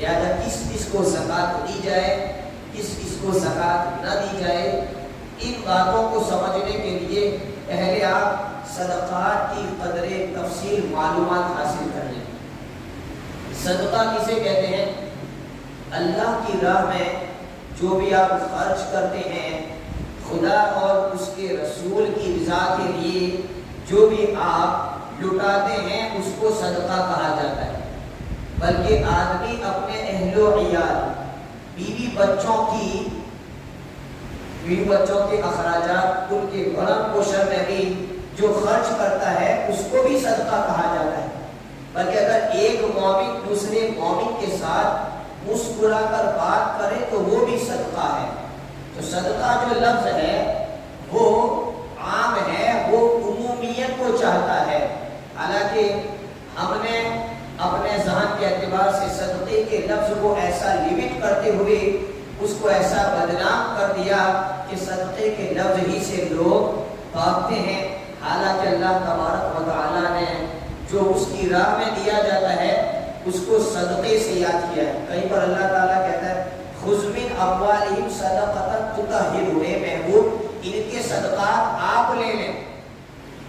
لہذا کس کس کو زکوٰۃ دی جائے، کس کس کو زکوٰۃ نہ دی جائے، ان باتوں کو سمجھنے کے لیے پہلے آپ صدقات کی قدر تفصیل معلومات حاصل کر لیں۔ صدقہ کسے کہتے ہیں؟ اللہ کی راہ میں جو بھی آپ خرچ کرتے ہیں، خدا اور اس کے رسول کی رضا کے لیے جو بھی آپ لٹاتے ہیں، اس کو صدقہ کہا جاتا ہے۔ بلکہ آدمی اپنے اہل و عیال، بیوی بچوں کے اخراجات، ان کے بھرن پوشن میں بھی جو خرچ کرتا ہے اس کو بھی صدقہ کہا جاتا ہے۔ بلکہ اگر ایک مومن دوسرے مومن کے ساتھ مسکرا کر بات کرے تو وہ بھی صدقہ ہے۔ تو صدقہ جو لفظ ہے وہ عام ہے، وہ عمومیت کو چاہتا ہے۔ حالانکہ ہم نے اپنے ذہن کے اعتبار سے صدقے کے لفظ کو ایسا لیمٹ کرتے ہوئے اس کو ایسا بدنام کر دیا کہ صدقے کے لفظ ہی سے لوگ بھاگتے ہیں۔ حالانکہ اللہ تبارک و تعالیٰ نے جو اس کی راہ میں دیا جاتا ہے اس کو صدقے سے یاد کیا ہے۔ کہیں پر اللہ تعالیٰ کہتا ہے خذ من اموالہم صدقۃ تطہرہم، محبوب ان کے صدقات آپ لے لیں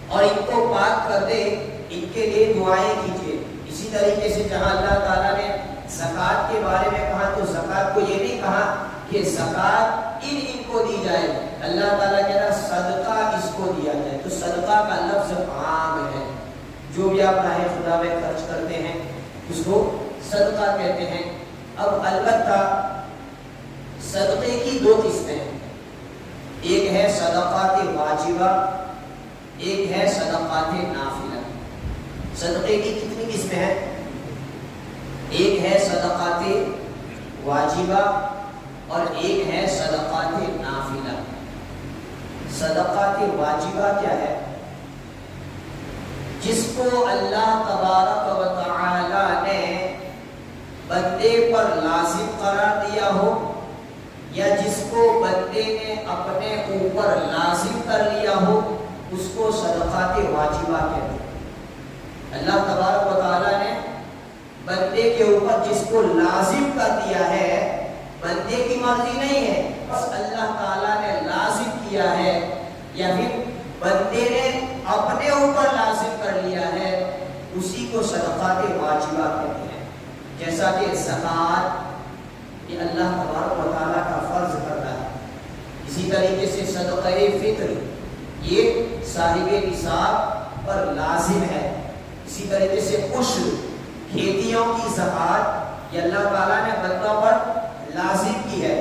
اور ان کو پاک کر دے، ان کے لیے دعائیں کیجیے۔ اسی طریقے سے جہاں اللہ تعالیٰ نے زکوٰۃ کے بارے میں کہا تو زکوٰۃ کو یہ نہیں کہا کہ زکوٰۃ ان کو دی جائے، اللہ تعالیٰ کہہ رہا صدقہ اس کو دیا جائے۔ تو صدقہ کا لفظ عام ہے، جو بھی آپ راہ خدا میں خرچ کرتے ہیں اس کو صدقہ کہتے ہیں۔ اب البتہ صدقے کی دو قسمیں ہیں، ایک ہے صدقات واجبہ، ایک ہے صدقات نافلہ۔ صدقے کی کتنی قسمیں ہیں؟ ایک ہے صدقات واجبہ اور ایک ہے صدقات نافلہ۔ صدقات واجبہ کیا ہے؟ جس کو اللہ تبارک و تعالی نے بندے پر لازم قرار دیا ہو یا جس کو بندے نے اپنے اوپر لازم کر لیا ہو، اس کو صدقات واجبہ کہتے ہیں۔ اللہ تبارک و تعالی نے بندے کے اوپر جس کو لازم کر دیا ہے، بندے کی مرضی نہیں ہے، بس اللہ تعالیٰ نے لازم کیا ہے یا پھر بندے نے اپنے اوپر لازم کر لیا ہے، اسی کو صدقات واجبہ کہتے ہیں۔ جیسا کہ زکوٰۃ یہ اللہ تبارک و تعالیٰ کا فرض کرتا ہے، اسی طریقے سے صدقہ فطر یہ صاحب نصاب پر لازم ہے، اسی طریقے سے عشر کھیتیوں کی زکوٰۃ یہ اللہ تعالیٰ نے بندوں پر لازم کی ہے،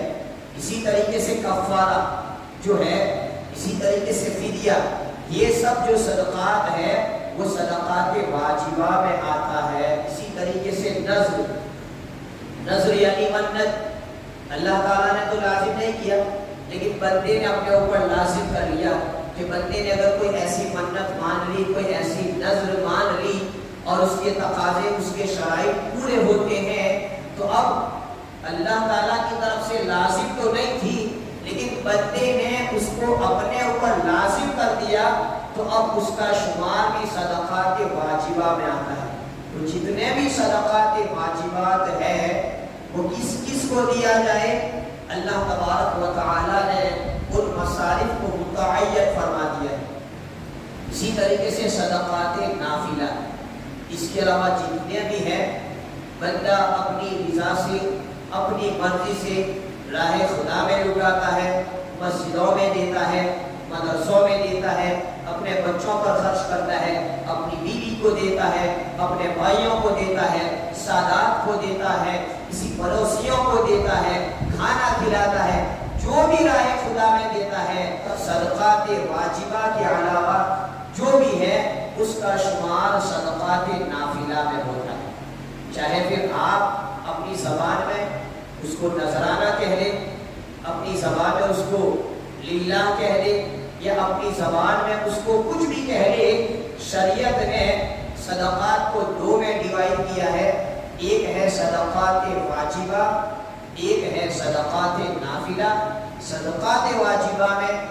اسی طریقے سے کفارہ جو ہے، اسی طریقے سے فدیہ، یہ سب جو صدقات ہے وہ صدقات واجبہ میں آتا ہے۔ اسی طریقے سے نذر یعنی منت، اللہ تعالیٰ نے تو لازم نہیں کیا لیکن بندے نے اپنے اوپر لازم کر لیا کہ بندے نے اگر کوئی ایسی منت مان لی، کوئی ایسی نذر مان لی اور اس کے تقاضے، اس کے شرائط پورے ہوتے ہیں، تو اب اللہ تعالیٰ کی طرف سے لازم تو نہیں تھی لیکن بندے نے اس کو اپنے اوپر لازم کر دیا، تو اب اس کا شمار بھی صدقات واجبہ میں آتا ہے۔ تو جتنے بھی صدقات واجبات ہیں وہ کس کس کو دیا جائے؟ اللہ تبارک و تعالیٰ نے ان مصارف کو متعین فرما دیا ہے۔ اسی طریقے سے صدقات نافلہ، اس کے علاوہ جتنے بھی ہیں بندہ اپنی رضا سے، اپنی مرضی سے راہ خدا میں لٹاتا ہے، مسجدوں میں دیتا ہے، مدرسوں میں دیتا ہے، اپنے بچوں پر خرچ کرتا ہے، اپنی بیوی کو دیتا ہے، اپنے بھائیوں کو دیتا ہے، سادات کو دیتا ہے، کسی پڑوسیوں کو دیتا ہے، کھانا کھلاتا ہے، جو بھی راہ خدا میں دیتا ہے، صدقات واجبہ کے علاوہ جو بھی ہے اس کا شمار صدقات نافلہ میں ہوتا ہے۔ چاہے پھر آپ اپنی زبان میں اس کو نذرانہ کہہ لیں، اپنی زبان میں اس کو للہ کہہ لیں، یا اپنی زبان میں اس کو کچھ بھی کہہ لیں، شریعت نے صدقات کو دو میں ڈیوائڈ کیا ہے، ایک ہے صدقات واجبہ، ایک ہے صدقات نافلہ۔ صدقات واجبہ میں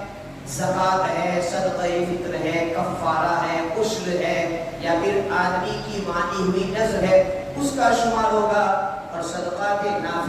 زکوٰۃ ہے، صدقہ فطر ہے، کفارہ ہے، عشر ہے، یا پھر آدمی کی مانی ہوئی نذر ہے، اس کا شمار ہوگا۔ اور صدقات